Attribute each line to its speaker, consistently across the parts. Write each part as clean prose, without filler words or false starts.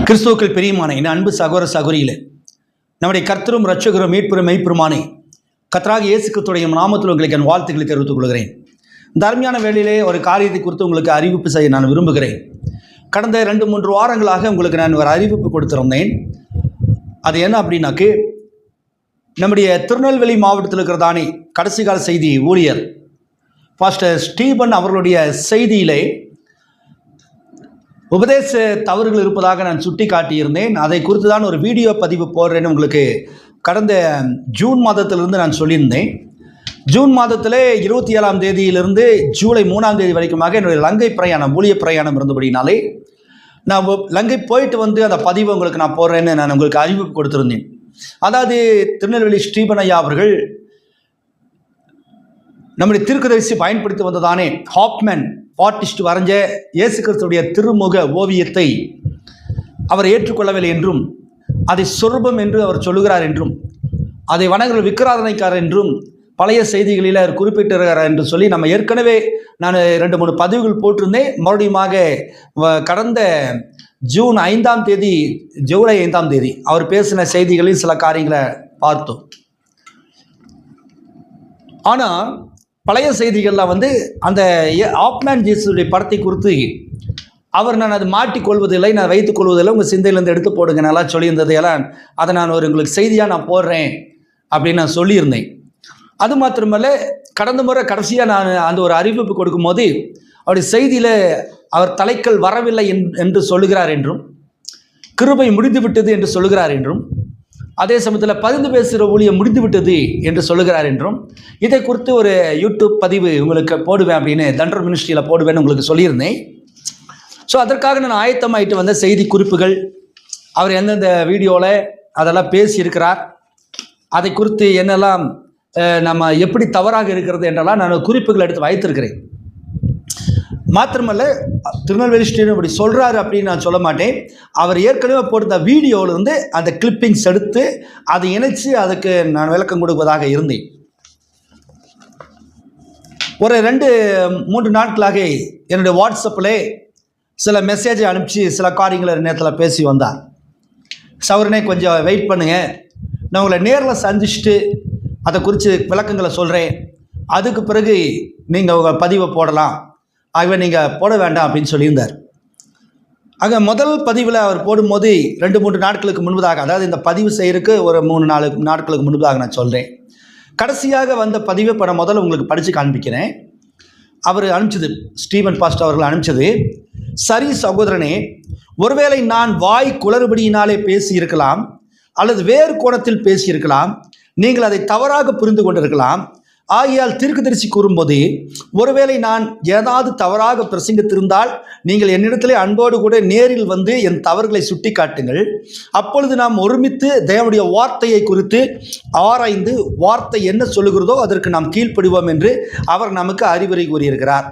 Speaker 1: கிறிஸ்துவுக்குள் பிரியமான என் அன்பு சகோதர சகோதரிகளே, நம்முடைய கர்த்தரும் இரட்சகரும் மீட்பெரும் மெய்ப்பெருமானே கர்த்தராகிய இயேசு கிறிஸ்துவுடைய நாமத்தில் உங்களுக்கு என் வாழ்த்துக்களை தெரிவித்துக் கொள்கிறேன். இந்த அருமையான வேளையிலே ஒரு காரியத்தை குறித்து உங்களுக்கு அறிவிப்பு செய்ய நான் விரும்புகிறேன். கடந்த 2-3 வாரங்களாக உங்களுக்கு நான் ஒரு அறிவிப்பு கொடுத்திருந்தேன். அது என்ன அப்படின்னாக்கு, நம்முடைய திருநெல்வேலி மாவட்டத்தில் இருக்கிறதானே கடைசி கால செய்தி ஊழியர் பாஸ்டர் ஸ்டீபன் அவர்களுடைய செய்தியிலே உபதேச தவறுகள் இருப்பதாக நான் சுட்டி காட்டியிருந்தேன். அதை குறித்து தான் ஒரு வீடியோ பதிவு போடுறேன்னு உங்களுக்கு கடந்த ஜூன் மாதத்திலிருந்து நான் சொல்லியிருந்தேன். ஜூன் மாதத்தில் 27ஆம் தேதியிலிருந்து ஜூலை 3ஆம் தேதி வரைக்குமாக என்னுடைய லங்கை பிரயாணம், ஊழிய பிரயாணம் இருந்தபடினாலே நான் லங்கை போயிட்டு வந்து அந்த பதிவை உங்களுக்கு நான் போடுறேன்னு நான் உங்களுக்கு அறிவிப்பு கொடுத்துருந்தேன். அதாவது திருநெல்வேலி ஸ்டீபன் ஐயா அவர்கள் நம்முடைய தீர்க்கதரிசி பயன்படுத்தி வந்ததானே ஹாப்மேன் ஆர்டிஸ்ட் வரைஞ்ச இயேசு கிறிஸ்துடைய திருமுக ஓவியத்தை அவர் ஏற்றுக்கொள்ளவில்லை என்றும், அதை சொரூபம் என்று அவர் சொல்லுகிறார் என்றும், அதை வணங்குகிற விக்கிராதனைக்காரர் என்றும் பழைய செய்திகளில் அவர் குறிப்பிட்டிருக்கிறார் என்று சொல்லி நம்ம ஏற்கனவே நான் 2-3 பதிவுகள் போட்டிருந்தேன். மறுபடியும் கடந்த ஜூன் 5ஆம் தேதி ஜூலை 5ஆம் தேதி அவர் பேசின செய்திகளில் சில காரியங்களை பார்த்தோம். ஆனால் பழைய செய்திகளில் அந்த ஆப்மேன் ஜீசஸுடைய படத்தை குறித்து அவர் நான் அது மாட்டிக்கொள்வதில்லை, நான் வைத்துக் கொள்வதில்லை, உங்கள் சிந்தையிலேருந்து எடுத்து போடுங்க நல்லா சொல்லியிருந்தது எல்லாம் அதை நான் உங்களுக்கு செய்தியாக நான் போடுறேன் அப்படின்னு நான் சொல்லியிருந்தேன். அது மாத்திரமல்ல, கடந்த முறை கடைசியாக நான் அந்த ஒரு அறிவிப்பு கொடுக்கும்போது அவருடைய செய்தியில் அவர் தலைக்கல் வரவில்லை என்று சொல்லுகிறார் என்றும், கிருபை முடிந்து விட்டது என்று சொல்லுகிறார் என்றும், அதே சமயத்தில் பரிந்து பேசுகிற ஊழியம் முடிந்து விட்டது என்று சொல்லுகிறார் என்றும், இதை குறித்து ஒரு யூடியூப் பதிவு உங்களுக்கு போடுவேன் அப்படின்னு தண்டர் மினிஸ்ட்ரியில் போடுவேன்னு உங்களுக்கு சொல்லியிருந்தேன். ஸோ அதற்காக நான் ஆயத்தமாயிட்டு வந்த செய்தி குறிப்புகள், அவர் எந்தெந்த வீடியோவில் அதெல்லாம் பேசியிருக்கிறார், அதை குறித்து என்னெல்லாம் நம்ம எப்படி தவறாக இருக்கிறது என்றெல்லாம் நான் குறிப்புகள் எடுத்து வைத்திருக்கிறேன். மாத்திரமல்ல, திருநெல்வேலி ஸ்டீபன் இப்படி சொல்கிறாரு அப்படின்னு நான் சொல்ல மாட்டேன். அவர் ஏற்கனவே போட்ட வீடியோவிலிருந்து அந்த கிளிப்பிங்ஸ் எடுத்து அதை இணைச்சி அதுக்கு நான் விளக்கம் கொடுப்பதாக இருந்தேன். ஒரு 2-3 நாட்களாக என்னுடைய வாட்ஸ்அப்பில் சில மெசேஜை அனுப்பிச்சு சில காரியங்களை நேரத்தில் பேசி வந்தார். சவரனே கொஞ்சம் வெயிட் பண்ணுங்கள், நான் உங்களை நேரில் சந்திச்சுட்டு அதை குறித்து விளக்கங்களை சொல்கிறேன், அதுக்கு பிறகு நீங்கள் உங்கள் பதிவை போடலாம், ஆகவே நீங்கள் போட வேண்டாம் அப்படின்னு சொல்லியிருந்தார். ஆக முதல் பதிவில் அவர் போடும்போது 2-3 நாட்களுக்கு முன்பதாக, அதாவது இந்த பதிவு செய்கிறதுக்கு ஒரு 3-4 நாட்களுக்கு முன்பதாக நான் சொல்கிறேன். கடைசியாக வந்த பதிவை இப்போ நான் முதல்ல உங்களுக்கு படித்து காண்பிக்கிறேன். அவர் அனுப்பிச்சது, ஸ்டீபன் பாஸ்டர் அவர்கள் அனுப்பிச்சது, சரி சகோதரனே, ஒருவேளை நான் வாய் குளறுபடியினாலே பேசியிருக்கலாம் அல்லது வேறு கோணத்தில் பேசியிருக்கலாம், நீங்கள் அதை தவறாக புரிந்து கொண்டிருக்கலாம். ஆகையால் தீர்க்கதரிசி கூறும்போது, ஒருவேளை நான் ஏதாவது தவறாக பிரசங்கித்திருந்தால் நீங்கள் என்னிடத்திலே அன்போடு கூட நேரில் வந்து என் தவறுகளை சுட்டி காட்டுங்கள். அப்பொழுது நாம் ஒருமித்து தேவனுடைய வார்த்தையை குறித்து ஆராய்ந்து வார்த்தை என்ன சொல்லுகிறதோ அதற்கு நாம் கீழ்ப்படிவோம் என்று அவர் நமக்கு அறிவுரை கூறியிருக்கிறார்.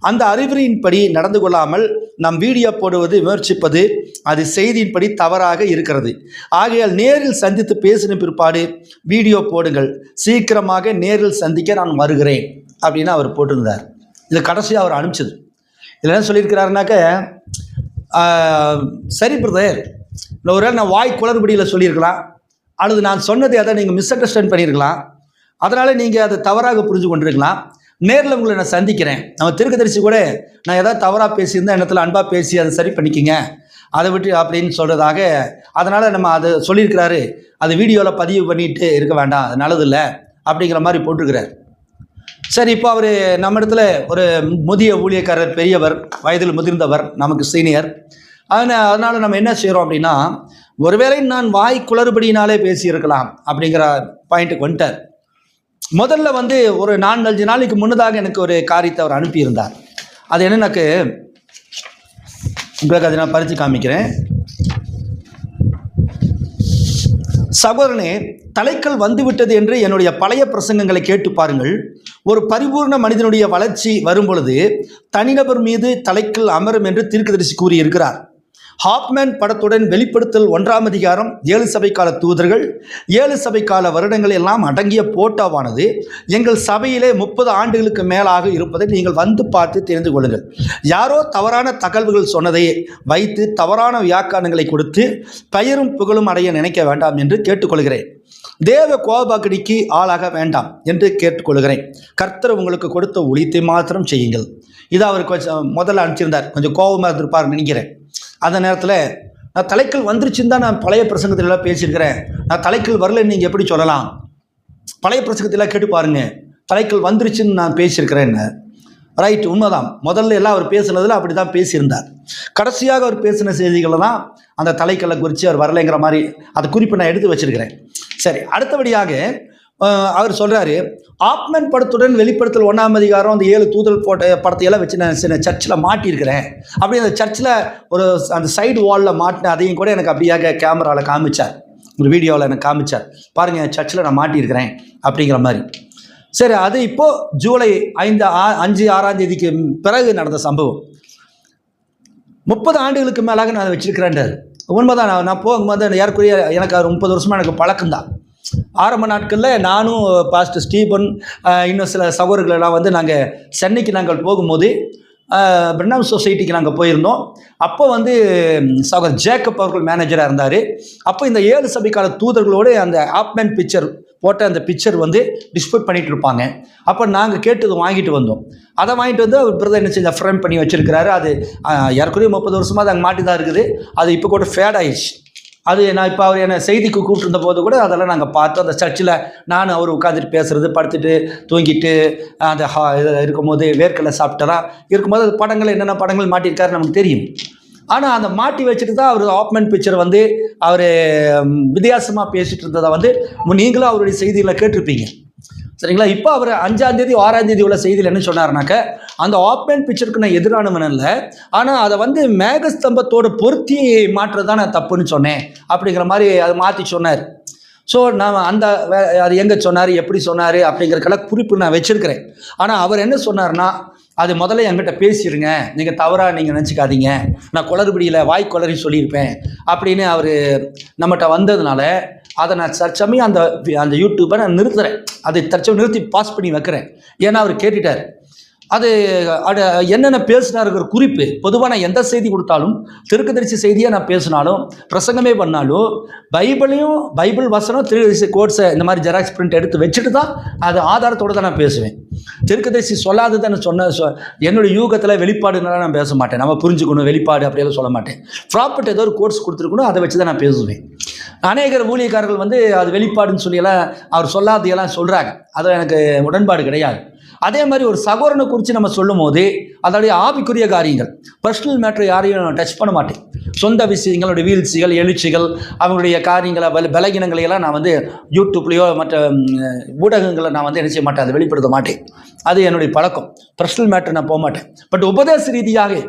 Speaker 1: அந்த அறிவுரையின்படி நடந்து கொள்ளாமல் நாம் வீடியோ போடுவது, முயற்சிப்பது அது செய்தியின்படி தவறாக இருக்கிறது. ஆகையால் நேரில் சந்தித்து பேசின பிற்பாடு வீடியோ போடுங்கள், சீக்கிரமாக நேரில் சந்திக்க நான் வருகிறேன் அப்படின்னு அவர் போட்டிருந்தார். இது கடைசியாக அவர் அனுப்பிச்சது. இதில் என்ன சொல்லியிருக்கிறாருனாக்க, சரி பிரதர், ஒருவேளை நான் வாய் குளறுபடியில் சொல்லியிருக்கலாம், அல்லது நான் சொன்னதை அதை நீங்கள் மிஸ் அண்டர்ஸ்டாண்ட் பண்ணியிருக்கலாம், அதனால் நீங்கள் அதை தவறாக புரிஞ்சு கொண்டிருக்கலாம். நேரில் உங்களை நான் சந்திக்கிறேன், நம்ம தீர்க்கதரிசி கூட நான் ஏதாவது தவறாக பேசியிருந்தால் இடத்துல அன்பாக பேசி அதை சரி பண்ணிக்கிங்க, அதை விட்டு அப்படின்னு சொல்கிறதாக, அதனால் நம்ம அதை சொல்லியிருக்கிறாரு, அது வீடியோவில் பதிவு பண்ணிட்டு இருக்க வேண்டாம், அது நல்லதில்லை அப்படிங்கிற மாதிரி போட்டிருக்கிறார். சரி, இப்போ அவர் நம்ம இடத்துல ஒரு முதிய ஊழியக்காரர், பெரியவர், வயதில் முதிர்ந்தவர், நமக்கு சீனியர். அதனால் நம்ம என்ன செய்கிறோம் அப்படின்னா, ஒருவேளை நான் வாய் குளறுபடியினாலே பேசியிருக்கலாம் அப்படிங்கிற பாயிண்ட்டுக்கு வந்துட்டார். முதல்ல ஒரு 4-5 நாளைக்கு முன்னதாக எனக்கு ஒரு காரியத்தை அவர் அனுப்பியிருந்தார். அது என்னன்னாக்கு, உங்களுக்கு அதை நான் பறித்து காமிக்கிறேன். சகோதரனே, தலைக்கல் வந்துவிட்டது என்று என்னுடைய பழைய பிரசங்கங்களை கேட்டு பாருங்கள். ஒரு பரிபூர்ண மனிதனுடைய வளர்ச்சி வரும் பொழுது தனிநபர் மீது தலைக்கல் அமரும் என்று தீர்க்கதரிசி கூறியிருக்கிறார். ஹாப்மேன் படத்துடன் வெளிப்படுத்தல் 1ஆம் அதிகாரம் 7 சபைக்கால தூதர்கள் 7 சபைக்கால வருடங்கள் எல்லாம் அடங்கிய போட்டோவானது எங்கள் சபையிலே 30 ஆண்டுகளுக்கு மேலாக இருப்பதை நீங்கள் வந்து பார்த்து தெரிந்து கொள்ளுங்கள். யாரோ தவறான தகவல்கள் சொன்னதை வைத்து தவறான வியாக்கியானங்களை கொடுத்து பெயரும் புகழும் அடைய நினைக்க வேண்டாம் என்று கேட்டுக்கொள்கிறேன். தேவ கோபாக்கினிக்கு ஆளாக வேண்டாம் என்று கேட்டுக்கொள்கிறேன். கர்த்தர் உங்களுக்கு கொடுத்த ஊழியத்தை மாத்திரம் செய்யுங்கள். இதை அவர் கொஞ்சம் முதல்ல அனுப்பிச்சிருந்தார். கொஞ்சம் கோபமாக இருந்திருப்பார் நினைக்கிறேன். அந்த நேரத்தில் நான் தலைக்கல் வந்துருச்சுன்னு தான் நான் பழைய பிரசங்கத்திலலாம் பேசியிருக்கிறேன். நான் தலைக்கல் வரலன்னு நீங்கள் எப்படி சொல்லலாம்? பழைய பிரசங்கத்திலாம் கேட்டு பாருங்க, தலைக்கல் வந்துருச்சுன்னு நான் பேசியிருக்கிறேன்னு. ரைட், உண்மைதான். முதல்ல எல்லாம் அவர் பேசுனதில் அப்படி தான் பேசியிருந்தார். கடைசியாக அவர் பேசின செய்திகளில் தான் அந்த தலைக்கல்லை குறித்து அவர் வரலைங்கிற மாதிரி அதை குறிப்பு நான் எடுத்து வச்சிருக்கிறேன். சரி, அடுத்தபடியாக அவர் சொல்கிறாரு, ஆப்மேன் படத்துடன் வெளிப்படுத்தல் 1ஆம் அதிகாரம் அந்த 7 தூதல் போட்ட படத்தையெல்லாம் வச்சு நான் சின்ன சர்ச்சில் மாட்டியிருக்கிறேன். அப்படி அந்த சர்ச்சில் ஒரு அந்த சைடு வாலில் மாட்டினேன். அதையும் கூட எனக்கு அப்படியாக கேமராவில் காமிச்சார், ஒரு வீடியோவில் எனக்கு காமிச்சார். பாருங்கள், சர்ச்சில் நான் மாட்டியிருக்கிறேன் அப்படிங்கிற மாதிரி. சரி, அது இப்போது ஜூலை 5, 6ஆம் தேதிக்கு பிறகு நடந்த சம்பவம். 30 ஆண்டுகளுக்கு மேலாக நான் அதை வச்சுருக்கிறேன்றார். உண்மைதான். நான் போகும்போது ஏற்குறைய எனக்கு 30 வருஷமாக எனக்கு பழக்கம்தான். ஆரம்ப நாட்களில் நானும் பாஸ்டர் ஸ்டீபன் இன்னும் சில சகோதரர்களெல்லாம் வந்து நாங்கள் சென்னைக்கு நாங்கள் போகும்போது பிரணாம் சொசைட்டிக்கு நாங்கள் போயிருந்தோம். அப்போ வந்து சகோதரர் ஜேக்கப் அவர்கள் மேனேஜராக இருந்தார். அப்போ இந்த 7 சபைக்கால தூதர்களோடு அந்த ஆப்மேன் பிக்சர் போட்ட அந்த பிக்சர் வந்து டிஸ்பிளே பண்ணிகிட்டு இருப்பாங்க. அப்போ நாங்கள் கேட்டது வாங்கிட்டு வந்தோம். அதை வாங்கிட்டு வந்து அவர் பிரதர் என்ன செஞ்ச ஃப்ரேம் பண்ணி வச்சுருக்கிறாரு. அது ஏற்கனவே 30 வருஷமாக அது அங்கே மாட்டி தான் இருக்குது. அது இப்போ கூட ஃபேட் ஆயிடுச்சு. அது நான் இப்போ அவர் என்னை செய்திக்கு கூப்பிட்டுருந்த போது கூட அதெல்லாம் நாங்கள் பார்த்தோம். அந்த சர்ச்சில் நான் அவர் உட்காந்துட்டு பேசுகிறது, படுத்துட்டு தூங்கிட்டு அந்த இருக்கும்போது வேர்க்கடலை சாப்பிட்டலாம் இருக்கும்போது அது படங்கள் என்னென்ன படங்கள் மாட்டியிருக்காரு நமக்கு தெரியும். ஆனால் அந்த மாட்டி வச்சுட்டு தான் அவர் ஆப்மேன் பிக்சர் வந்து அவர் வித்தியாசமாக பேசிகிட்டு இருந்ததை வந்து நீங்களும் அவருடைய செய்திகளை கேட்டிருப்பீங்க. சரிங்களா? இப்போ அவர் 5ஆம் தேதி 6ஆம் தேதி உள்ள செய்தியில் என்ன சொன்னார்னாக்க, அந்த ஆப்மேன் பிக்சருக்கு நான் எதிரானவன் இல்லை, ஆனால் அதை வந்து மேகஸ்தம்பத்தோடு பொருத்தி மாற்றுறது தான் நான் தப்புன்னு சொன்னேன் அப்படிங்கிற மாதிரி அதை மாற்றி சொன்னார். ஸோ நான் அந்த அது எங்கே சொன்னார், எப்படி சொன்னார் அப்படிங்கிறக்கெல்லாம் குறிப்பு நான் வச்சுருக்கிறேன். ஆனால் அவர் என்ன சொன்னார்னா, அது முதல்ல என்கிட்ட பேசிடுங்க, நீங்கள் தவறாக நீங்கள் நினச்சிக்காதீங்க, நான் குளறுபடியில் வாய் குளறி சொல்லியிருப்பேன் அப்படின்னு அவர் நம்மகிட்ட வந்ததுனால அதை நான் தற்சமயம் அந்த யூடியூப்பை நான் நிறுத்துகிறேன். அதை தற்சமயம் நிறுத்தி பாஸ் பண்ணி வைக்கிறேன். ஏன்னா அவர் கேட்டுட்டார். அது என்னென்ன பேசினாருங்கிற குறிப்பு பொதுவாக நான் எந்த செய்தி கொடுத்தாலும், தீர்க்கதரிசி செய்தியாக நான் பேசினாலும், பிரசங்கமே பண்ணாலும், பைபிள் வசனம் தீர்க்கதரிசி கோட்ஸை இந்த மாதிரி ஜெராக்ஸ் பிரிண்ட் எடுத்து வச்சுட்டு தான் அது ஆதாரத்தோடு தான் நான் பேசுவேன். தீர்க்கதரிசி சொல்லாது தான் என்னுடைய யூகத்தில் வெளிப்பாடுனால நான் பேச மாட்டேன். நம்ம புரிஞ்சுக்கணும் வெளிப்பாடு அப்படியெல்லாம் சொல்ல மாட்டேன். ப்ராப்பர்ட் ஏதோ ஒரு கோர்ஸ் கொடுத்துருக்கணும், அதை வச்சு தான் நான் பேசுவேன். அநேகர் ஊழியக்காரர்கள் வந்து அது வெளிப்பாடுன்னு சொல்லியெல்லாம் அவர் சொல்லாதையெல்லாம் சொல்கிறாங்க. அதில் எனக்கு உடன்பாடு கிடையாது. அதே மாதிரி ஒரு சகோதரனை குறித்து நம்ம சொல்லும் போது அதோடைய ஆவிக்குரிய காரியங்கள், பர்சனல் மேட்ரு யாரையும் நான் டச் பண்ண மாட்டேன். சொந்த விஷயங்களுடைய வீழ்ச்சிகள், எழுச்சிகள், அவங்களுடைய காரியங்களை, பலகீனங்களை எல்லாம் நான் வந்து யூடியூப்லேயோ மற்ற ஊடகங்களை நான் வந்து என்ன செய்ய மாட்டேன், அதை வெளிப்படுத்த மாட்டேன். அது என்னுடைய பழக்கம். பர்சனல் மேட்ரு நான் போக மாட்டேன். பட் உபதேச ரீதியாக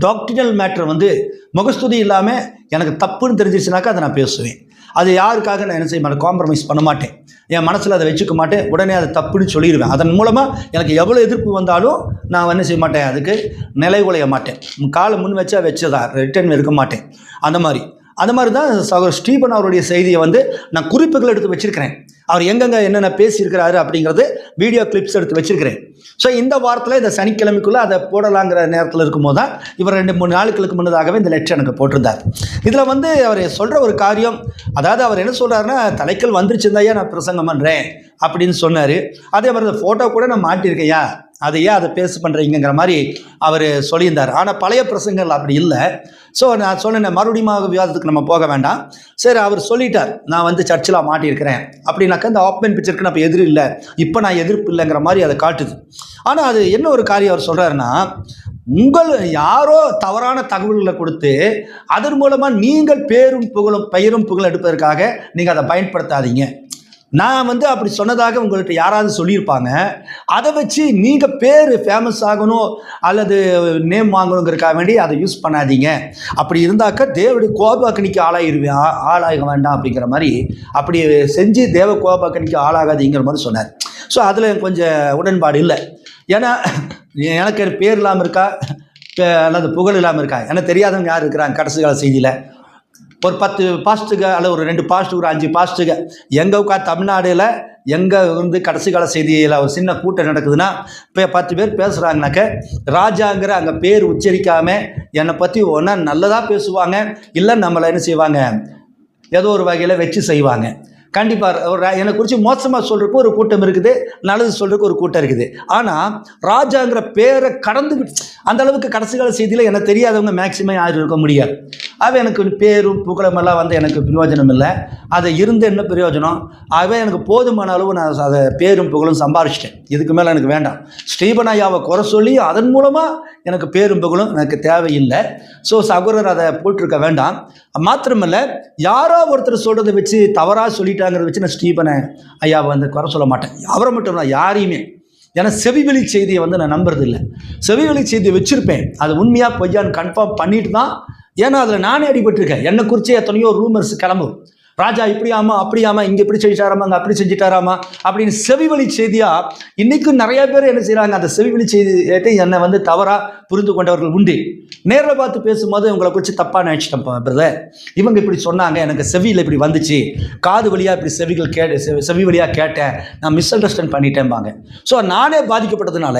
Speaker 1: டாக்டரினல் மேட்ரு வந்து முகஸ்துதி இல்லாமல் எனக்கு தப்புன்னு தெரிஞ்சிச்சுனாக்கா அதை நான் பேசுவேன். அது யாருக்காக நான் என்ன செய்ய மாட்டேன், காம்ப்ரமைஸ் பண்ண மாட்டேன். என் மனசில் அதை வச்சுக்க மாட்டேன். உடனே அதை தப்புன்னு சொல்லிடுவேன். அதன் மூலமாக எனக்கு எவ்வளோ எதிர்ப்பு வந்தாலும் நான் என்ன செய்ய மாட்டேன், அதுக்கு நிலை குலைய மாட்டேன். காலை முன் வச்சா வச்சதான், ரிட்டர்ன் இருக்க மாட்டேன். அந்த மாதிரி தான் சகோதரர் ஸ்டீபன் அவருடைய செய்தியை வந்து நான் குறிப்புகள் எடுத்து வச்சுருக்கிறேன். அவர் எங்கெங்கே என்னென்ன பேசியிருக்கிறாரு அப்படிங்கிறது வீடியோ கிளிப்ஸ் எடுத்து வச்சுருக்கிறேன். ஸோ இந்த வாரத்தில் இந்த சனிக்கிழமைக்குள்ளே அதை போடலாங்கிற நேரத்தில் இருக்கும்போது தான் இவர் 2-3 நாட்களுக்கு முன்னதாகவே இந்த லெட்டர் எனக்கு போட்டிருந்தார். இதில் வந்து அவர் சொல்கிற ஒரு காரியம், அதாவது அவர் என்ன சொல்கிறாருன்னா, தலைக்கல் வந்துருச்சுருந்தாயா நான் பிரசங்கம் பண்ணுறேன் அப்படின்னு சொன்னார். அதே மாதிரி இந்த ஃபோட்டோ கூட நான் மாட்டியிருக்கையா, அதையே அதை பேச பண்ணுறீங்கிற மாதிரி அவர் சொல்லியிருந்தார். ஆனால் பழைய பிரசங்கங்கள் அப்படி இல்லை. ஸோ நான் சொன்னேன், மறுபடியும் விவாதத்துக்கு நம்ம போக வேண்டாம். சரி, அவர் சொல்லிட்டார், நான் வந்து சர்ச்சில் மாட்டியிருக்கிறேன் அப்படின்னாக்கா இந்த ஆப்மேன் பிக்சருக்கு நான் இப்போ எதிர் இல்லை, இப்போ நான் எதிர்ப்பு இல்லைங்கிற மாதிரி அதை காட்டுது. ஆனால் அது என்ன ஒரு காரியம் அவர் சொல்கிறாருன்னா, யாரோ தவறான தகவல்களை கொடுத்து அதன் மூலமாக நீங்கள் பெயரும் புகழும் எடுப்பதற்காக நீங்கள் அதை பயன்படுத்தாதீங்க. நான் வந்து அப்படி சொன்னதாக உங்கள்கிட்ட யாராவது சொல்லியிருப்பாங்க. அதை வச்சு நீங்கள் பேர் ஃபேமஸ் ஆகணும் அல்லது நேம் வாங்கணுங்கிறதுக்காக வேண்டி அதை யூஸ் பண்ணாதீங்க. அப்படி இருந்தாக்கா தேவனுடைய கோபாக்கனிக்கு ஆளாக வேண்டாம் அப்படிங்கிற மாதிரி, அப்படி செஞ்சு தேவ கோபாக்கனிக்கு ஆளாகாதீங்கிற மாதிரி சொன்னார். ஸோ அதில் கொஞ்சம் உடன்பாடு இல்லை. ஏன்னா எனக்கு பேர் இல்லாமல் இருக்கா, அல்லது புகழ் இல்லாமல் இருக்காங்க. எனக்கு தெரியாதவங்க யார் இருக்கிறாங்க கடைசி கால செய்தியில்? ஒரு 10 பாஸ்ட்டுக அல்லது ஒரு 2 பாஸ்ட்டு, ஒரு 5 பாஸ்ட்டுக எங்கே தமிழ்நாடுல எங்கே வந்து கடைசி கால செய்தியில் ஒரு சின்ன கூட்டம் நடக்குதுன்னா இப்போ 10 பேர் பேசுகிறாங்கனாக்க ராஜாங்கிற அங்கே பேர் உச்சரிக்காமல் என்னை பற்றி ஒன்றா நல்லதாக பேசுவாங்க, இல்லை நம்மளை என்ன செய்வாங்க, ஏதோ ஒரு வகையில் வச்சு செய்வாங்க. கண்டிப்பாக என்னை குறித்து மோசமாக சொல்கிறதுக்கு ஒரு கூட்டம் இருக்குது, நல்லது சொல்கிறதுக்கு ஒரு கூட்டம் இருக்குது. ஆனால் ராஜாங்கிற பேரை கடந்து அந்த அளவுக்கு கடைசி கால செய்தியில் எனக்கு தெரியாதவங்க மேக்சிமம் யாரும் இருக்க முடியாது. ஆகவே எனக்கு பேரும் புகழமெல்லாம் வந்து எனக்கு பிரயோஜனம் இல்லை. அதை இருந்து என்ன பிரயோஜனம்? ஆகவே எனக்கு போதுமான அளவு நான் அதை பேரும் புகழும் சம்பாரிச்சிட்டேன். இதுக்கு மேலே எனக்கு வேண்டாம். ஸ்டீபன் ஐயாவை குறை சொல்லி அதன் மூலமாக எனக்கு பேரும் புகழும் எனக்கு தேவையில்லை. ஸோ சகோதரர் அதை போட்டிருக்க வேண்டாம். மாத்திரமில்ல, யாரோ ஒருத்தர் சொல்கிறத வச்சு தவறாக சொல்லிட்டாங்கிறத வச்சு நான் ஸ்டீபனை ஐயாவை வந்து குறை சொல்ல மாட்டேன். அவரை மட்டும் நான் யாரையுமே, ஏன்னா செவிவெளி செய்தியை வந்து நான் நம்புறது இல்லை. செவிவெளி செய்தியை வச்சுருப்பேன், அது உண்மையாக பொய்யான்னு கன்ஃபார்ம் பண்ணிட்டு தான். ஏன்னா அதில் நானே அடிபட்டிருக்கேன். என்னை குறித்து எத்தனையோ ரூமர்ஸ் கிளம்பும். ராஜா இப்படியாமா அப்படியாமா, இங்கே இப்படி செஞ்சிட்டாராமா, அங்கே அப்படி செஞ்சிட்டாராமா அப்படின்னு செவிவெளி செய்தியாக இன்றைக்கும் நிறைய பேர் என்ன செய்கிறாங்க, அந்த செவிவெளி செய்தி என்னை வந்து தவறாக புரிந்து கொண்டவர்கள் உண்டு. நேரில் பார்த்து பேசும்போது உங்களை குறித்து தப்பாக நினச்சிட்டேன் பிரதர், இவங்க இப்படி சொன்னாங்க, எனக்கு செவியில் இப்படி வந்துச்சு, காது வழியாக இப்படி செவி வழியாக கேட்டேன், நான் மிஸ் அண்டர்ஸ்டாண்ட் பண்ணிட்டேன்பாங்க. ஸோ நானே பாதிக்கப்பட்டதுனால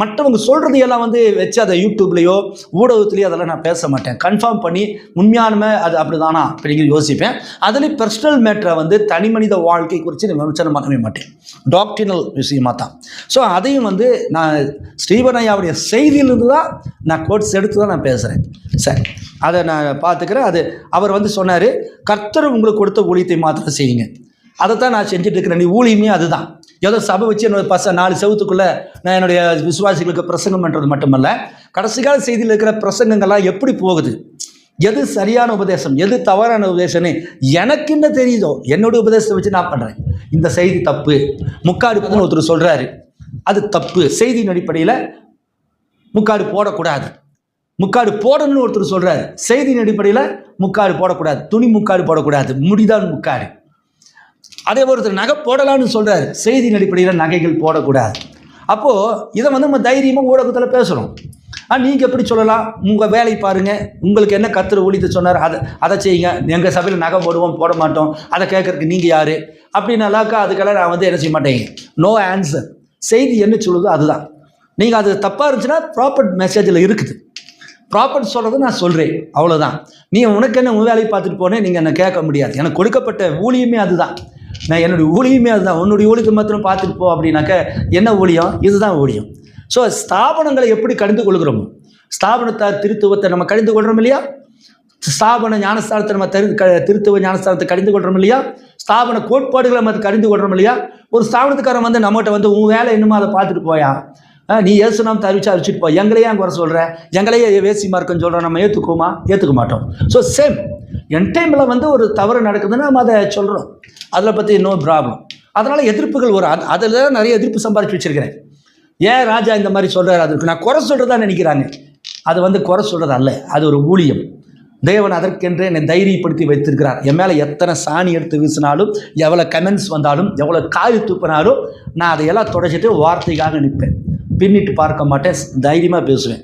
Speaker 1: மற்றவங்க சொல்கிறதையெல்லாம் வந்து வச்சு அதை யூடியூப்லேயோ ஊடகத்துலேயோ அதெல்லாம் நான் பேச மாட்டேன். கன்ஃபார்ம் பண்ணி உண்மையானுமே அது அப்படி தானா அப்படிங்கிற யோசிப்பேன். அதுலேயும் பர்சனல் மேட்டரை வந்து தனி மனித வாழ்க்கை குறித்து நான் விமர்சனம் பண்ணவே மாட்டேன், டாக்டினல் விஷயமாக தான். ஸோ அதையும் வந்து நான் ஸ்டீபன் ஐயாவுடைய செய்தியிலிருந்து தான் நான் கோட்ஸ் எடுத்து தான் நான் பேசுகிறேன். சரி, அதை நான் பார்த்துக்கிறேன். அது அவர் வந்து சொன்னார், கர்த்தர் உங்களுக்கு கொடுத்த ஊழியத்தை மாத்திரம் செய்யுங்க. அதை தான் நான் செஞ்சுட்டு இருக்கிறேன். நீ ஊழியமே அதுதான். ஏதோ சபை வச்சு என்னோட 4 செவத்துக்குள்ளே நான் என்னுடைய விசுவாசிகளுக்கு பிரசங்கம் பண்ணுறது மட்டுமல்ல, கடைசி கால செய்தியில் இருக்கிற பிரசங்கங்கள்லாம் எப்படி போகுது, எது சரியான உபதேசம், எது தவறான உபதேசம்னு எனக்கு என்ன தெரியுதோ என்னோடய உபதேசத்தை வச்சு நான் பண்ணுறேன். இந்த செய்தி தப்பு, முக்காடு பதன்னு ஒருத்தர் சொல்கிறாரு, அது தப்பு. செய்தியின் அடிப்படையில் முக்காடு போடக்கூடாது. முக்காடு போடணும்னு ஒருத்தர் சொல்கிறாரு, செய்தியின் அடிப்படையில் முக்காடு போடக்கூடாது. துணி முக்காடு போடக்கூடாது, முடிதான் முக்காடு. அதே ஒருத்தர் நகை போடலான்னு சொல்கிறாரு, செய்தியின் அடிப்படையில் நகைகள் போடக்கூடாது. அப்போது இதை வந்து நம்ம தைரியமாக ஊடகத்தில் பேசுகிறோம். நீங்கள் எப்படி சொல்லலாம், உங்கள் வேலை பாருங்கள், உங்களுக்கு என்ன கர்த்தர் ஊழியத்தை சொன்னார் அதை செய்யுங்க, எங்கள் சபையில் நகை போடுவோம் போட மாட்டோம், அதை கேட்குறதுக்கு நீங்கள் யார் அப்படின்னாக்கா அதுக்கெல்லாம் நான் வந்து என்ன செய்ய மாட்டேங்க. No answer. செய்தி என்ன சொல்லுதோ அதுதான். நீங்கள் அது தப்பாக இருந்துச்சுன்னா ப்ராப்பர்ட் மெசேஜில் இருக்குது, ப்ராப்பர்ட் சொல்கிறது நான் சொல்கிறேன், அவ்வளோதான். நீ உனக்கு என்ன உன் வேலையை பார்த்துட்டு போனேன் நீங்கள் என்ன கேட்க முடியாது. எனக்கு கொடுக்கப்பட்ட ஊழியமே அதுதான். நான் என்னுடைய ஊழியமே அதுதான். உன்னுடைய ஊழியத்தை மாத்திரம் பார்த்துட்டு போ அப்படின்னாக்க என்ன ஊழியம்? இதுதான் ஊழியம். ஸோ ஸ்தாபனங்களை எப்படி கடிந்து கொள்கிறோமோ, ஸ்தாபனத்தார் திருத்துவத்தை நம்ம கடிந்து கொள்கிறோம் இல்லையா, ஸ்தாபன ஞானஸ்தானத்தை நம்ம திருத்துவ ஞானஸ்தானத்தை கடிந்து கொள்கிறோம் இல்லையா, ஸ்தாபன கோட்பாடுகளை நம்ம கடிந்து கொள்கிறோம் இல்லையா. ஒரு ஸ்தாபனத்துக்காரன் வந்து நம்மகிட்ட வந்து உன் வேலை என்னமோ அதை பார்த்துட்டு போயா, நீ ஏசுநாம் தரிச்சா அரிச்சிட்டு போ, எங்களையே அங்கே வர சொல்கிறேன், எங்களையே வேசிமா இருக்குன்னு சொல்கிறேன், நம்ம ஏற்றுக்க மாட்டோம். ஸோ சேம் என் டைமில் வந்து ஒரு தவறு நடக்குதுன்னா நம்ம அதை சொல்கிறோம், அதில் பற்றி நோ ப்ராப்ளம். அதனால் எதிர்ப்புகள் வரும். அதில் நிறைய எதிர்ப்பு சம்பாதிச்சு வச்சுருக்கிறேன். ஏன் ராஜா இந்த மாதிரி சொல்கிறார், அதுக்கு நான் குறை சொல்கிறதா நினைக்கிறாங்க. அது வந்து குறை சொல்கிறது அல்ல, அது ஒரு ஊழியம். தேவன் அதற்கென்றே என்னை தைரியப்படுத்தி வைத்திருக்கிறார். என் மேலே எத்தனை சாணி எடுத்து வீசினாலும், எவ்வளோ கமெண்ட்ஸ் வந்தாலும், எவ்வளோ காய் துப்பினாலும் நான் அதையெல்லாம் தொடச்சிட்டு வார்த்தைக்காக நிற்பேன். பின்னிட்டு பார்க்க மாட்டேன், தைரியமாக பேசுவேன்.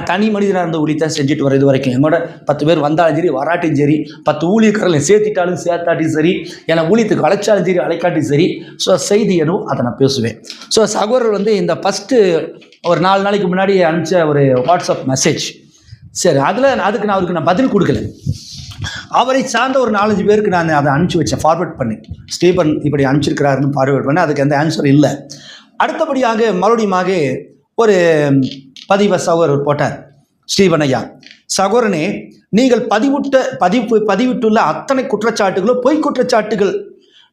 Speaker 1: தனி மனிதனாக இருந்த ஊழியத்தை செஞ்சுட்டு வர இது வரைக்கும் என்னோட 10 பேர் வந்தாலும் சரி, வராட்டியும் சரி, 10 ஊழியக்காரர்களை சேர்த்தாட்டியும் சரி, என்னை ஊழியத்துக்கு அழைச்சாலும் சரி, அழைக்காட்டியும் சரி, ஸோ செய்தி என்னவோ அதை நான் பேசுவேன். ஸோ சகோதரர் வந்து இந்த ஃபஸ்ட்டு ஒரு 4 நாளைக்கு முன்னாடி அனுப்பிச்ச ஒரு வாட்ஸ்அப் மெசேஜ், சரி அதுக்கு நான் அவருக்கு பதில் கொடுக்கல. அவரை சார்ந்த ஒரு 4-5 பேருக்கு நான் அதை அனுப்பிச்சி வச்சேன், ஃபார்வர்ட் பண்ணி, ஸ்டீபன் இப்படி அனுப்பிச்சிருக்கிறாருன்னு ஃபார்வர்ட் பண்ணி, அதுக்கு எந்த ஆன்சர் இல்லை. அடுத்தபடியாக மறுபடியுமாக ஒரு பதிவை சகோதரர் போட்டார், ஸ்டீபன் ஐயா, சகோதரனே நீங்கள் பதிவிட்டுள்ள அத்தனை குற்றச்சாட்டுகளும் பொய் குற்றச்சாட்டுகள்.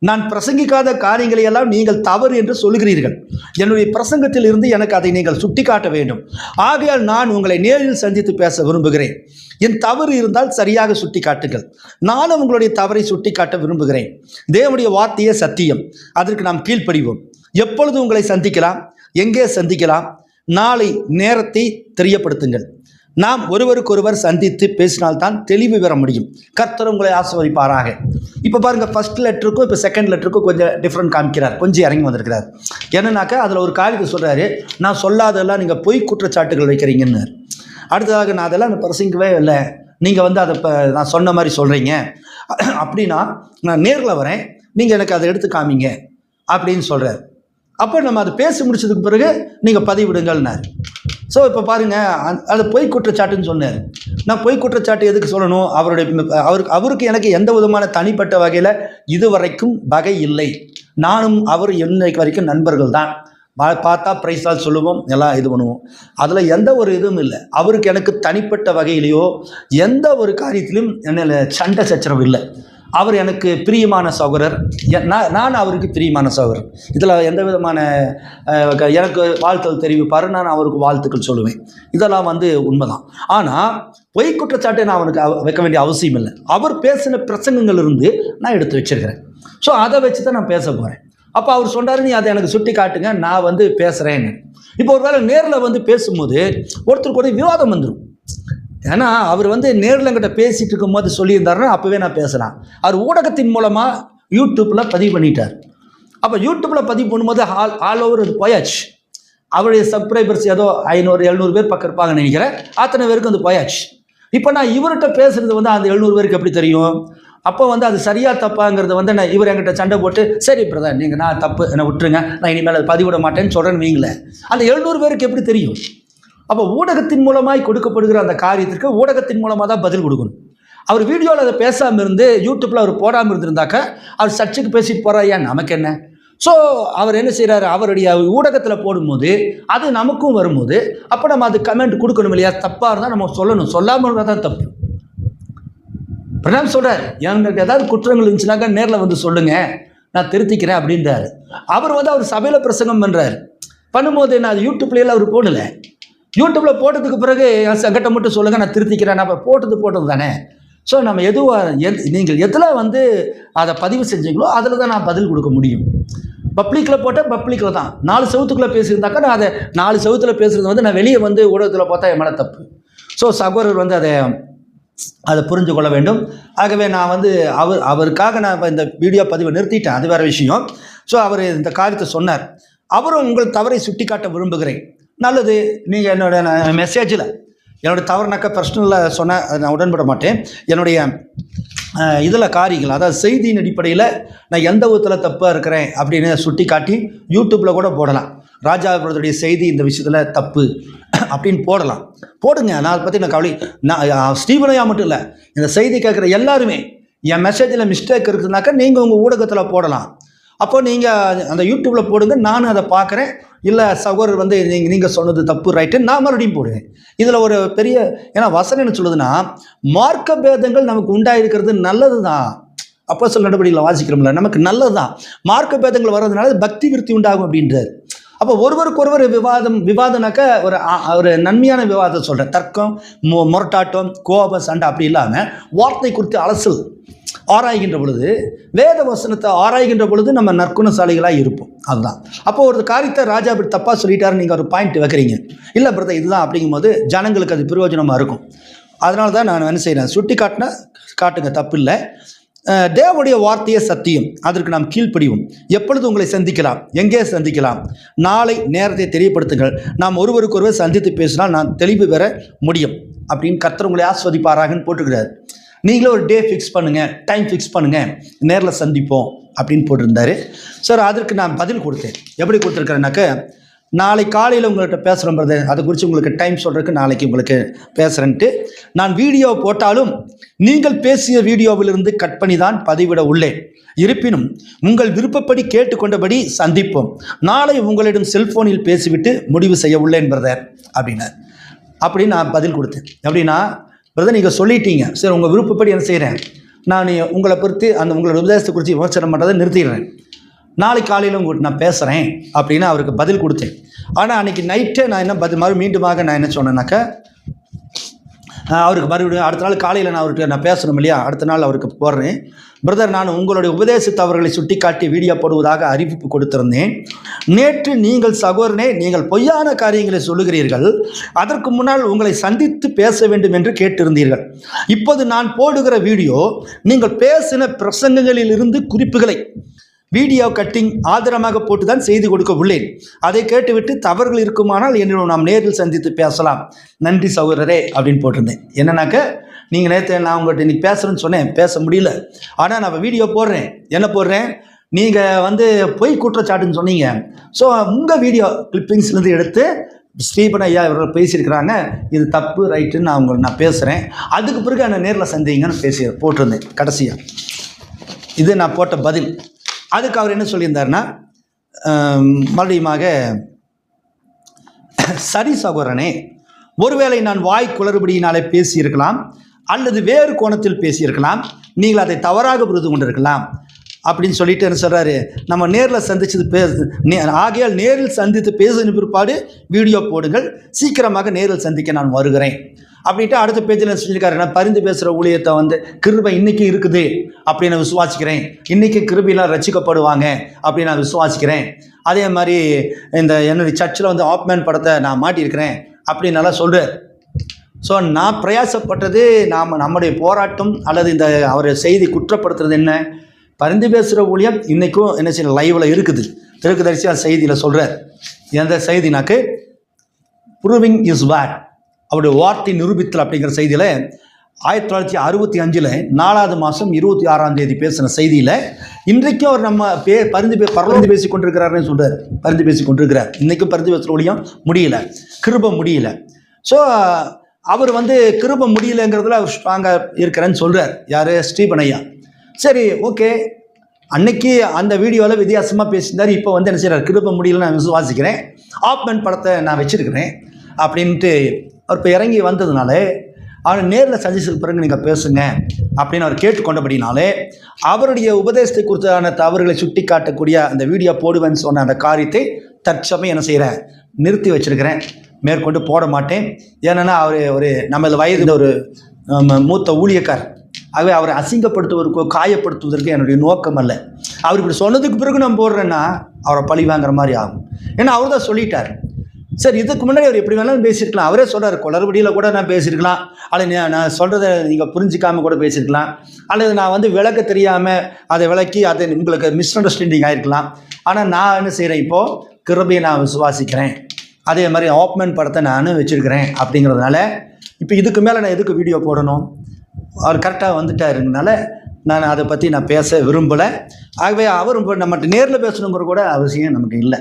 Speaker 1: நான் பிரசங்கிக்காத காரியங்களை எல்லாம் நீங்கள் தவறு என்று சொல்கிறீர்கள். என்னுடைய பிரசங்கத்தில் இருந்து எனக்கு அதை நீங்கள் சுட்டிக்காட்ட வேண்டும். ஆகையால் நான் உங்களை நேரில் சந்தித்து பேச விரும்புகிறேன். என் தவறு இருந்தால் சரியாக சுட்டி காட்டுங்கள். நானும் உங்களுடைய தவறை சுட்டி காட்ட விரும்புகிறேன். தேவனுடைய வார்த்தையே சத்தியம், அதற்கு நாம் கீழ்ப்படிவோம். எப்பொழுது உங்களை சந்திக்கலாம், எங்கே சந்திக்கலாம், நாளை நேரத்தை தெரியப்படுத்துங்கள். நாம் ஒருவருக்கொருவர் சந்தித்து பேசினால்தான் தெளிவு பெற முடியும். கர்த்தர் உங்களை ஆசீர்வதிப்பாராக. இப்போ பாருங்கள், ஃபர்ஸ்ட் லெட்டருக்கும் இப்போ செகண்ட் லெட்டருக்கும் கொஞ்சம் டிஃப்ரெண்ட் காமிக்கிறார், கொஞ்சம் இறங்கி வந்திருக்கிறார். என்னன்னாக்கா அதில் ஒரு காரியத்தை சொல்கிறாரு, நான் சொல்லாதெல்லாம் நீங்கள் பொய் குற்றச்சாட்டுகள் வைக்கிறீங்கன்னு. அடுத்ததாக நான் அதெல்லாம் பிரசங்கிக்கவே இல்லை, நீங்கள் வந்து அதை இப்போ நான் சொன்ன மாதிரி சொல்கிறீங்க அப்படின்னா நான் நேரில் வரேன், நீங்கள் எனக்கு அதை எடுத்து காமிங்க அப்படின்னு சொல்கிறார். அப்போ நம்ம அதை பேசி முடிச்சதுக்கு பிறகு நீங்கள் பதிவிடுங்கள்னார். ஸோ இப்போ பாருங்கள், அது பொய் குற்றச்சாட்டுன்னு சொன்னார். நான் பொய் குற்றச்சாட்டு எதுக்கு சொல்லணும்? அவருக்கு எனக்கு எந்த விதமான தனிப்பட்ட வகையில் இதுவரைக்கும் வகை இல்லை. நானும் அவர் இன்னைக்கு வரைக்கும் நண்பர்கள் தான். பார்த்தா பிரைஸால் சொல்லுவோம், எல்லாம் இது பண்ணுவோம். அதில் எந்த ஒரு இதுவும் இல்லை. அவருக்கு எனக்கு தனிப்பட்ட வகையிலையோ எந்த ஒரு காரியத்திலும் என்ன சண்டை சச்சரவு இல்லை. அவர் எனக்கு பிரியமான சகோதரர், நான் அவருக்கு பிரியமான சகோதரர். இதில் எந்த விதமான எனக்கு வாழ்த்துக்கள் தெரிவிப்பார், நான் அவருக்கு வாழ்த்துக்கள் சொல்லுவேன். இதெல்லாம் வந்து உண்மைதான். ஆனால் பொய் குற்றச்சாட்டை நான் அவனுக்கு வைக்க வேண்டிய அவசியம் இல்லை. அவர் பேசின பிரசங்கங்கள் இருந்து நான் எடுத்து வச்சிருக்கிறேன். ஸோ அதை வச்சு தான் நான் பேச போகிறேன். அப்போ அவர் சொன்னார், நீ அதை எனக்கு சுட்டி காட்டுங்க, நான் வந்து பேசுகிறேன்னு. இப்போ ஒரு வேளை நேரில் வந்து பேசும்போது ஒருத்தருக்கு ஒரு விவாதம் வந்துடும். ஏன்னா அவர் வந்து நேரில் என்கிட்ட பேசிகிட்டு இருக்கும்போது சொல்லியிருந்தாருன்னா அப்போவே நான் பேசுகிறேன். அவர் ஊடகத்தின் மூலமாக யூடியூப்பில் பதிவு பண்ணிட்டார். அப்போ யூடியூப்பில் பதிவு பண்ணும்போது ஆல் ஓவர் அது போயாச்சு. அவருடைய சப்ஸ்கிரைபர்ஸ் ஏதோ 500-700 பேர் பக்கம் இருப்பாங்கன்னு நினைக்கிறேன். அத்தனை பேருக்கு வந்து போயாச்சு. இப்போ நான் இவர்கிட்ட பேசுகிறது வந்து அந்த 700 பேருக்கு எப்படி தெரியும்? அப்போ வந்து அது சரியாக தப்பாங்கிறது வந்து நான் இவர் என்கிட்ட சண்டை போட்டு, சரி பிரதர் நீங்கள் நான் தப்பு என்னை விட்டுருங்க, நான் இனிமேல் அதை பதிவிட மாட்டேன்னு சொல்கிறேன்னு வைங்களேன். அந்த 700 பேருக்கு எப்படி தெரியும்? அப்போ ஊடகத்தின் மூலமாய் கொடுக்கப்படுகிற அந்த காரியத்திற்கு ஊடகத்தின் மூலமாக தான் பதில் கொடுக்கணும். அவர் வீடியோவில் அதை பேசாமல் இருந்து யூடியூப்பில் அவர் போடாமல் இருந்திருந்தாக்க அவர் சர்ச்சுக்கு பேசிட்டு போகிறா, ஏன் நமக்கு என்ன? ஸோ அவர் என்ன செய்கிறாரு, அவருடைய ஊடகத்தில் போடும்போது அது நமக்கும் வரும்போது அப்போ நம்ம அது கமெண்ட் கொடுக்கணும் இல்லையா? தப்பாக இருந்தால் நம்ம சொல்லணும், சொல்லாமல் இருந்தால் தான் தப்பு. பிரணாம் சொல்கிறார், எனக்கு ஏதாவது குற்றங்கள் இருந்துச்சுனாக்கா நேரில் வந்து சொல்லுங்கள், நான் திருத்திக்கிறேன் அப்படின்றாரு. அவர் வந்து அவர் சபையில் பிரசங்கம் பண்ணுறாரு. பண்ணும்போது நான் அது யூடியூப்லேயே அவர் போடலை. யூடியூப்பில் போட்டதுக்கு பிறகு சங்கட்ட மட்டும் சொல்லுங்கள், நான் திருத்திக்கிறேன். நான் போட்டது தானே. ஸோ நம்ம நீங்கள் எதில் வந்து அதை பதிவு செஞ்சீங்களோ அதில் தான் நான் பதில் கொடுக்க முடியும். பப்ளிக்கில் போட்டால் பப்ளிக்கில் தான். 4 செவத்துக்குள்ளே பேசியிருந்தாக்கா நான் அதை 4 செவத்தில் பேசுகிறது வந்து நான் வெளியே வந்து ஊடகத்தில் பார்த்தா என் மேலே தப்பு. ஸோ சகோதரர் வந்து அதை புரிஞ்சு கொள்ள வேண்டும். ஆகவே நான் வந்து அவருக்காக நான் இந்த வீடியோ பதிவை நிறுத்திட்டேன், அது வேறு விஷயம். ஸோ அவர் இந்த காரியத்தை சொன்னார். அவரும் உங்கள் தவறை சுட்டி காட்ட விரும்புகிறேன். நல்லது, நீங்கள் என்னோடய மெசேஜில் என்னோடய தவறுனாக்கா பர்சனலில் சொன்ன அதை நான் உடன்பட மாட்டேன். என்னுடைய இதில் காரியங்கள், அதாவது செய்தியின் அடிப்படையில் நான் எந்த விதத்தில் தப்பாக இருக்கிறேன் அப்படின்னு சுட்டி காட்டி யூடியூப்பில் கூட போடலாம். ராஜா பிரதருடைய செய்தி இந்த விஷயத்தில் தப்பு அப்படின்னு போடுங்க. நான் அதை பற்றி நான் கவலை, நான் ஸ்டீபனையா மட்டும் இல்லை, இந்த செய்தி கேட்குற எல்லாருமே என் மெசேஜில் மிஸ்டேக் இருக்குதுனாக்கா நீங்கள் உங்கள் ஊடகத்தில் போடலாம். அப்போ நீங்கள் அந்த யூடியூப்பில் போடுங்க, நானும் அதை பார்க்குறேன். இல்லை சகோதரர் வந்து நீங்கள் சொன்னது தப்பு ரைட்டு, நான் மறுபடியும் போடுவேன். இதில் ஒரு பெரிய, ஏன்னா வசனம் என்ன சொல்லுதுன்னா, மார்க்க பேதங்கள் நமக்கு உண்டாயிருக்கிறது நல்லது தான். அப்போஸ்தலர் நடவடிக்கையில் வாசிக்கிறோம்ல, நமக்கு நல்லது தான். மார்க்க பேதங்கள் வர்றதுனால பக்தி விருத்தி உண்டாகும் அப்படின்றார். அப்போ ஒருவருக்கு விவாதம்னாக்கா ஒரு நன்மையான விவாதம் சொல்கிறேன். தர்க்கம், முரட்டாட்டம், கோப சண்டை அப்படி இல்லாமல் வார்த்தை குறித்து அலசல் ஆராய்கின்ற பொழுது, வேத வசனத்தை ஆராய்கின்ற பொழுது நம்ம நற்குணசாலிகளாக இருப்போம். அதுதான். அப்போ ஒரு காரியத்தை ராஜா அப்படி தப்பாக சொல்லிட்டாருன்னு நீங்கள் ஒரு பாயிண்ட் வைக்கிறீங்க, இல்லை பிரதர் இதுதான் அப்படிங்கும்போது ஜனங்களுக்கு அது பிரயோஜனமாக இருக்கும். அதனால தான் நான் என்ன செய்கிறேன், சுட்டி காட்டுங்க, தப்பு இல்லை. தேவனுடைய வார்த்தையே சத்தியம், அதற்கு நாம் கீழ்ப்படிவோம். எப்பொழுது உங்களை சந்திக்கலாம், எங்கே சந்திக்கலாம், நாளை நேரத்தை தெரியப்படுத்துங்கள். நாம் ஒருவருக்கொருவர் சந்தித்து பேசினால் நான் தெளிவு பெற முடியும் அப்படின்னு கர்த்தர் உங்களை ஆஸ்வதிப்பாராகன்னு போட்டுக்கிறார். நீங்களே ஒரு டே ஃபிக்ஸ் பண்ணுங்கள், டைம் ஃபிக்ஸ் பண்ணுங்கள், நேரில் சந்திப்போம் அப்படின்னு போட்டிருந்தாரு. சார் அதற்கு நான் பதில் கொடுத்தேன். எப்படி கொடுத்துருக்கிறேன்னாக்க, நாளை காலையில் உங்கள்கிட்ட பேசுகிறேன் பிரதர், அதை குறித்து உங்களுக்கு டைம் சொல்கிறதுக்கு நாளைக்கு உங்களுக்கு பேசுகிறேன்ட்டு நான் வீடியோ போட்டாலும் நீங்கள் பேசிய வீடியோவிலிருந்து கட் பண்ணி தான் பதிவிட உள்ளேன். இருப்பினும் உங்கள் விருப்பப்படி கேட்டுக்கொண்டபடி சந்திப்போம். நாளை உங்களிடம் செல்ஃபோனில் பேசிவிட்டு முடிவு செய்ய உள்ளேன் பிரதர் அப்படின்னு நான் பதில் கொடுத்தேன். எப்படின்னா, பிரதர் நீங்கள் சொல்லிட்டீங்க, சரி உங்கள் விருப்பப்படி என்ன செய்கிறேன், நான் உங்களை பொறுத்து உங்களோட உபதேசத்தை குறித்து விமர்சனம் பண்ணுறதை நிறுத்திடுறேன். நாளை காலையில் உங்கள்கிட்ட நான் பேசுகிறேன் அப்படின்னு அவருக்கு பதில் கொடுத்தேன். ஆனால் அன்றைக்கி நைட்டே நான் என்ன மீண்டுமாக நான் என்ன சொன்னேன்னாக்கா, அவருக்கு மறுபடியும் அடுத்த நாள் காலையில் நான் அவர்கிட்ட நான் பேசணும் இல்லையா, அடுத்த நாள் அவருக்கு போடுறேன். பிரதர், நான் உங்களுடைய உபதேச தவறுகளை சுட்டி காட்டி வீடியோ போடுவதாக அறிவிப்பு கொடுத்திருந்தேன். நேற்று நீங்கள் சகோதரனே, நீங்கள் பொய்யான காரியங்களை சொல்லுகிறீர்கள். அதற்கு முன்னால் உங்களை சந்தித்து பேச வேண்டும் என்று கேட்டிருந்தீர்கள். இப்போது நான் போடுகிற வீடியோ நீங்கள் பேசின பிரசங்கங்களில் இருந்து குறிப்புகளை வீடியோ கட்டிங் ஆதரமாக போட்டு தான் செய்து கொடுக்க உள்ளேன். அதை கேட்டுவிட்டு தவறுகள் இருக்குமானால் என்னிடம் நாம் நேரில் சந்தித்து பேசலாம். நன்றி சகோதரரே அப்படின்னு போட்டிருந்தேன். என்னன்னாக்க நீங்கள் நேற்று நான் உங்கள்கிட்ட இன்றைக்கி பேசுகிறேன்னு சொன்னேன், பேச முடியல. ஆனால் நான் வீடியோ போடுறேன். என்ன போடுறேன், நீங்கள் பொய் குற்றச்சாட்டுன்னு சொன்னீங்க. ஸோ உங்கள் வீடியோ கிளிப்பிங்ஸ்லேருந்து எடுத்து ஸ்டீபன் ஐயா இவர்கள் பேசியிருக்கிறாங்க, இது தப்பு ரைட்டுன்னு நான் பேசுகிறேன். அதுக்கு பிறகு என்னை நேரில் சந்திங்கன்னு போட்டிருந்தேன் கடைசியாக. இது நான் போட்ட பதில். அதுக்கு அவர் என்ன சொல்லியிருந்தாருன்னா, மறுபடியுமாக சரி சகோதரனே, ஒருவேளை நான் வாய் குளறுபடியினாலே பேசியிருக்கலாம் அல்லது வேறு கோணத்தில் பேசியிருக்கலாம், நீங்கள் அதை தவறாக புரிந்து கொண்டிருக்கலாம் அப்படின்னு சொல்லிட்டு என்ன சொல்கிறாரு, நம்ம நேரில் சந்திச்சது ஆகையால் நேரில் சந்தித்து பேசின பிற்பாடு வீடியோ போடுங்கள், சீக்கிரமாக நேரில் சந்திக்க நான் வருகிறேன் அப்படின்ட்டு அடுத்த பேஜில் சொல்லியிருக்காரு. நான் பரிந்து பேசுகிற ஊழியத்தை கிருபை இன்றைக்கி இருக்குது அப்படின்னு நான் விசுவாசிக்கிறேன், இன்றைக்கி கிருபையெல்லாம் ரசிக்கப்படுவாங்க அப்படின்னு நான் விசுவாசிக்கிறேன். அதே மாதிரி இந்த என்னுடைய சர்ச்சில் ஆப்மேன் படத்தை நான் மாட்டியிருக்கிறேன் அப்படின்னு நல்லா சொல்கிறார். ஸோ நான் பிரயாசப்பட்டது நம்முடைய போராட்டம் அல்லது இந்த அவரை செய்தி குற்றப்படுத்துறது என்ன, பரிந்து பேசுகிற ஊழியம் இன்றைக்கும் என்ன செய்ய லைவில் இருக்குது. திருக்குதரிசியா செய்தியில் சொல்கிறார். எந்த செய்தினாக்கு ப்ரூவிங் இஸ் வேட், அவருடைய வார்த்தை நிரூபித்தல் அப்படிங்கிற செய்தியில் 1965 4வது மாதம் 26ஆம் பேசின செய்தியில் இன்றைக்கும் அவர் நம்ம பரிந்து பேசி கொண்டிருக்கிறாருன்னு சொல்கிறார். பரிந்து பேசி கொண்டிருக்கிறார். இன்றைக்கும் பரிந்து பேசுகிற ஊழியம் முடியல, கிருபை முடியல. ஸோ அவர் கிருபை முடியலைங்கிறதுல அவர் ஸ்ட்ராங்காக இருக்கிறேன்னு சொல்கிறார். யார், ஸ்டீபன் ஐயா. சரி, ஓகே, அன்னைக்கு அந்த வீடியோவில் வித்தியாசமாக பேசியிருந்தார். இப்போ என்ன செய்கிறார், கிருபை முடியல நான் விசுவாசிக்கிறேன், ஆப்மேன் படத்தை நான் வச்சுருக்கிறேன் அப்படின்ட்டு அவர் இப்போ இறங்கி வந்ததுனால அவர் நேரில் சந்திச்சதுக்கு பிறகு நீங்கள் பேசுங்க அப்படின்னு அவர் கேட்டுக்கொண்டபடினாலே அவருடைய உபதேசத்தை குறித்தான தவறுகளை சுட்டி காட்டக்கூடிய அந்த வீடியோ போடுவேன்னு சொன்ன அந்த காரியத்தை தற்சமயம் என்ன செய்கிறேன், நிறுத்தி வச்சுருக்கிறேன். மேற்கொண்டு போட மாட்டேன். ஏன்னா அவர் நமது வயது ஒரு மூத்த ஊழியக்கார். ஆகவே அவரை அசிங்கப்படுத்துவதற்கோ காயப்படுத்துவதற்கு என்னுடைய நோக்கம் அல்ல. அவர் இப்படி சொன்னதுக்கு பிறகு நான் போடுறேன்னா அவரை பழி வாங்குற மாதிரி ஆகும். ஏன்னா அவர் தான் சொல்லிட்டார். சரி, இதுக்கு முன்னாடி அவர் எப்படி வேணாலும் பேசியிருக்கலாம். அவரே சொல்கிறார், குளறுபடியில் கூட நான் பேசியிருக்கலாம், அல்லது நான் சொல்கிறத நீங்கள் புரிஞ்சிக்காமல் கூட பேசியிருக்கலாம், அல்லது நான் விளக்க தெரியாமல் அதை விளக்கி அதை உங்களுக்கு மிஸ் அண்டர்ஸ்டாண்டிங் ஆகிருக்கலாம். ஆனால் நான் என்ன செய்கிறேன், இப்போது கிருபையை நான் விசுவாசிக்கிறேன், அதே மாதிரி ஆப்மேன் படத்தை நான் வச்சுருக்கிறேன் அப்படிங்கிறதுனால இப்போ இதுக்கு மேலே நான் எதுக்கு வீடியோ போடணும், அவர் கரெக்டாக வந்துட்டாருங்கனால நான் அதை பற்றி நான் பேச விரும்பலை. ஆகவே அவரும் இப்போ நம்மகிட்ட நேரில் பேசணுங்கிற கூட அவசியம் நமக்கு இல்லை.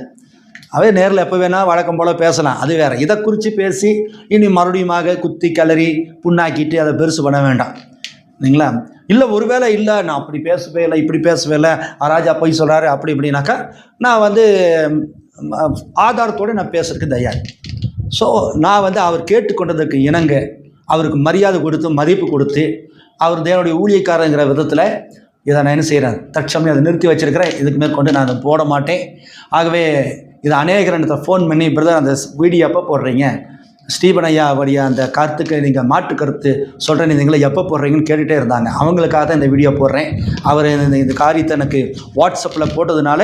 Speaker 1: அவே நேரில் எப்போ வேணால் வழக்கம் போல் பேசலாம், அது வேறு. இதை குறித்து பேசி இனி மறுபடியுமாக குத்தி கிளறி புண்ணாக்கிட்டு அதை பெருசு பண்ண வேண்டாம், இல்லைங்களா? இல்லை, ஒருவேளை இல்லை நான் அப்படி பேசவே இல்லை, இப்படி பேசவே இல்லை, ராஜா போய் சொல்கிறாரு அப்படி இப்படின்னாக்கா நான் ஆதாரத்தோடு நான் பேசுறதுக்கு தயார். ஸோ நான் அவர் கேட்டுக்கொண்டதுக்கு இணங்க அவருக்கு மரியாதை கொடுத்து மதிப்பு கொடுத்து அவர் தேவனுடைய ஊழியக்காரங்கிற விதத்தில் இதை நான் என்ன செய்கிறேன், தற்சமயம் அதை நிறுத்தி வச்சுருக்கிறேன். இதுக்கு மேற்கொண்டு நான் அதை போட மாட்டேன். ஆகவே இது அநேகர் ஃபோன் பண்ணி, பிரதர் அந்த வீடியோ எப்போ போடுறீங்க, ஸ்டீபன் ஐயாவுடைய அந்த கருத்துக்கு நீங்கள் மாற்று கருத்து சொல்கிறேன், நீங்களே எப்போ போடுறீங்கன்னு கேட்டுகிட்டே இருந்தாங்க. அவங்களுக்காக தான் இந்த வீடியோ போடுறேன். அவர் இந்த காரியத்தை எனக்கு வாட்ஸ்அப்பில் போட்டதுனால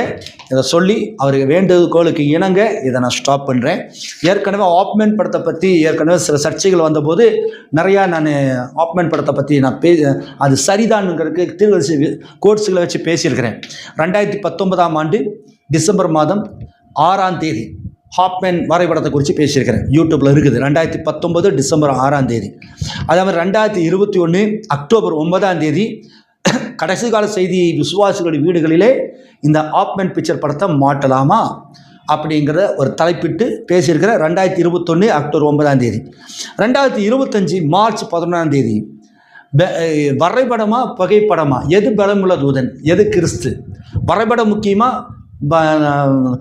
Speaker 1: இதை சொல்லி அவருக்கு வேண்டுகோளுக்கு இணங்க இதை நான் ஸ்டாப் பண்ணுறேன். ஏற்கனவே ஆப்மேன் படத்தை பற்றி ஏற்கனவே சில சர்ச்சைகள் வந்தபோது நிறையா நான் ஆப்மேன் படத்தை பற்றி நான் அது சரிதானுங்கிறதுக்கு தீர்வு கோட்ஸுகளை வச்சு பேசியிருக்கிறேன். 2019ஆம் ஆண்டு டிசம்பர் மாதம் 6ஆம் தேதி ஹாப்மேன் வரைபடத்தை குறித்து பேசியிருக்கிறேன். யூடியூப்பில் இருக்குது. 2019 டிசம்பர் 6ஆம் தேதி. அதே மாதிரி 2021 அக்டோபர் 9ஆம் தேதி கடைசி கால செய்தி விசுவாசிகளுடைய வீடுகளிலே இந்த ஹாப்மேன் பிக்சர் படத்தை மாட்டலாமா அப்படிங்கிற ஒரு தலைப்பிட்டு பேசியிருக்கிறேன். 2021 அக்டோபர் 9ஆம் தேதி. 2025 மார்ச் 11ஆம் தேதி வரைபடமா புகைப்படமா, எது பலமுள்ள தூதன், எது கிறிஸ்து, வரைபடம் முக்கியமா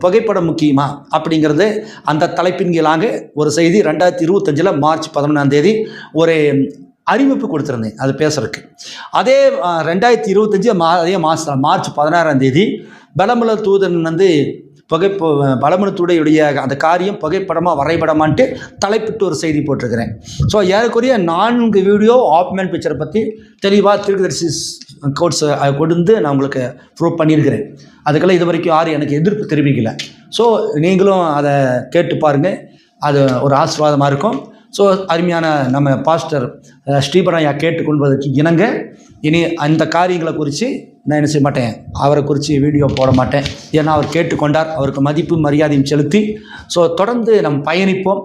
Speaker 1: புகைப்படம் முக்கியமா அப்படிங்கிறது அந்த தலைப்பின் கீழாக ஒரு செய்தி 2025 மார்ச் 11ஆம் தேதி ஒரு அறிவிப்பு கொடுத்துருந்தேன் அது பேசுறதுக்கு. அதே 2025 அதே மார்ச் 16ஆம் தேதி பலமுள்ள தூதன் பலமுள்ள தூடையுடைய அந்த காரியம் புகைப்படமாக வரைபடமான்ட்டு தலைப்பிட்டு ஒரு செய்தி போட்டிருக்கிறேன். ஸோ ஏறக்குறைய 4 வீடியோ ஆப்மேன் பிக்சரை பற்றி தெளிவாக தீர்க்கதரிசி கோட்ஸ் கொடுத்து நான் உங்களுக்கு ப்ரூவ் பண்ணியிருக்கிறேன். அதுக்கெல்லாம் இது வரைக்கும் யாரும் எனக்கு எதிர்ப்பு தெரிவிக்கலை. ஸோ நீங்களும் அதை கேட்டு பாருங்கள், அது ஒரு ஆசீர்வாதமாக இருக்கும். ஸோ அருமையான நம்ம பாஸ்டர் ஸ்டீபன் ஐயா கேட்டுக்கொள்வதற்கு இணங்க இனி அந்த காரியங்களை குறித்து நான் என்ன செய்ய மாட்டேன், அவரை குறித்து வீடியோ போட மாட்டேன். ஏன்னா அவர் கேட்டுக்கொண்டார், அவருக்கு மதிப்பு மரியாதையும் செலுத்தி ஸோ தொடர்ந்து நம்ம பயணிப்போம்.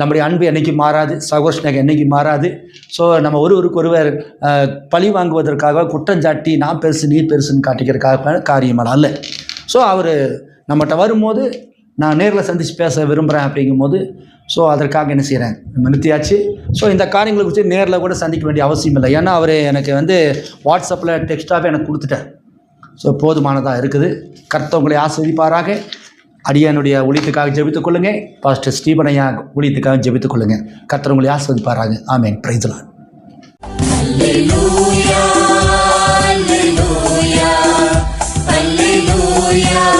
Speaker 1: நம்முடைய அன்பு என்றைக்கு மாறாது, சகோஷ்ணகம் என்றைக்கு மாறாது. ஸோ நம்ம ஒருவருக்கொருவர் பழி வாங்குவதற்காக குற்றஞ்சாட்டி நான் பெருசு நீ பெருசுன்னு காட்டிக்கிறதுக்காக காரியமெல்லாம் அல்ல. ஸோ அவர் நம்மகிட்ட வரும்போது நான் நேரில் சந்தித்து பேச விரும்புகிறேன் அப்படிங்கும்போது ஸோ அதற்காக என்ன செய்கிறேன், நிறுத்தியாச்சு. ஸோ இந்த காரியங்களை குறித்து நேரில் கூட சந்திக்க வேண்டிய அவசியம் இல்லை. ஏன்னா அவர் எனக்கு வாட்ஸ்அப்பில் டெக்ஸ்ட்டாகவே எனக்கு கொடுத்துட்டார். ஸோ போதுமானதாக இருக்குது. கர்த்தர் உங்களை ஆசீர்வதிப்பாராக. அடியானுடைய ஊழியத்துக்காக ஜெபித்துக் கொள்ளுங்க. பாஸ்டர் ஸ்டீபன் ஐயா ஊழியத்துக்காக ஜெபித்துக் கொள்ளுங்க. கர்த்தர் உங்களை ஆசீர்வதிப்பாராக. ஆமென். Praise the Lord.
Speaker 2: Hallelujah, hallelujah, hallelujah.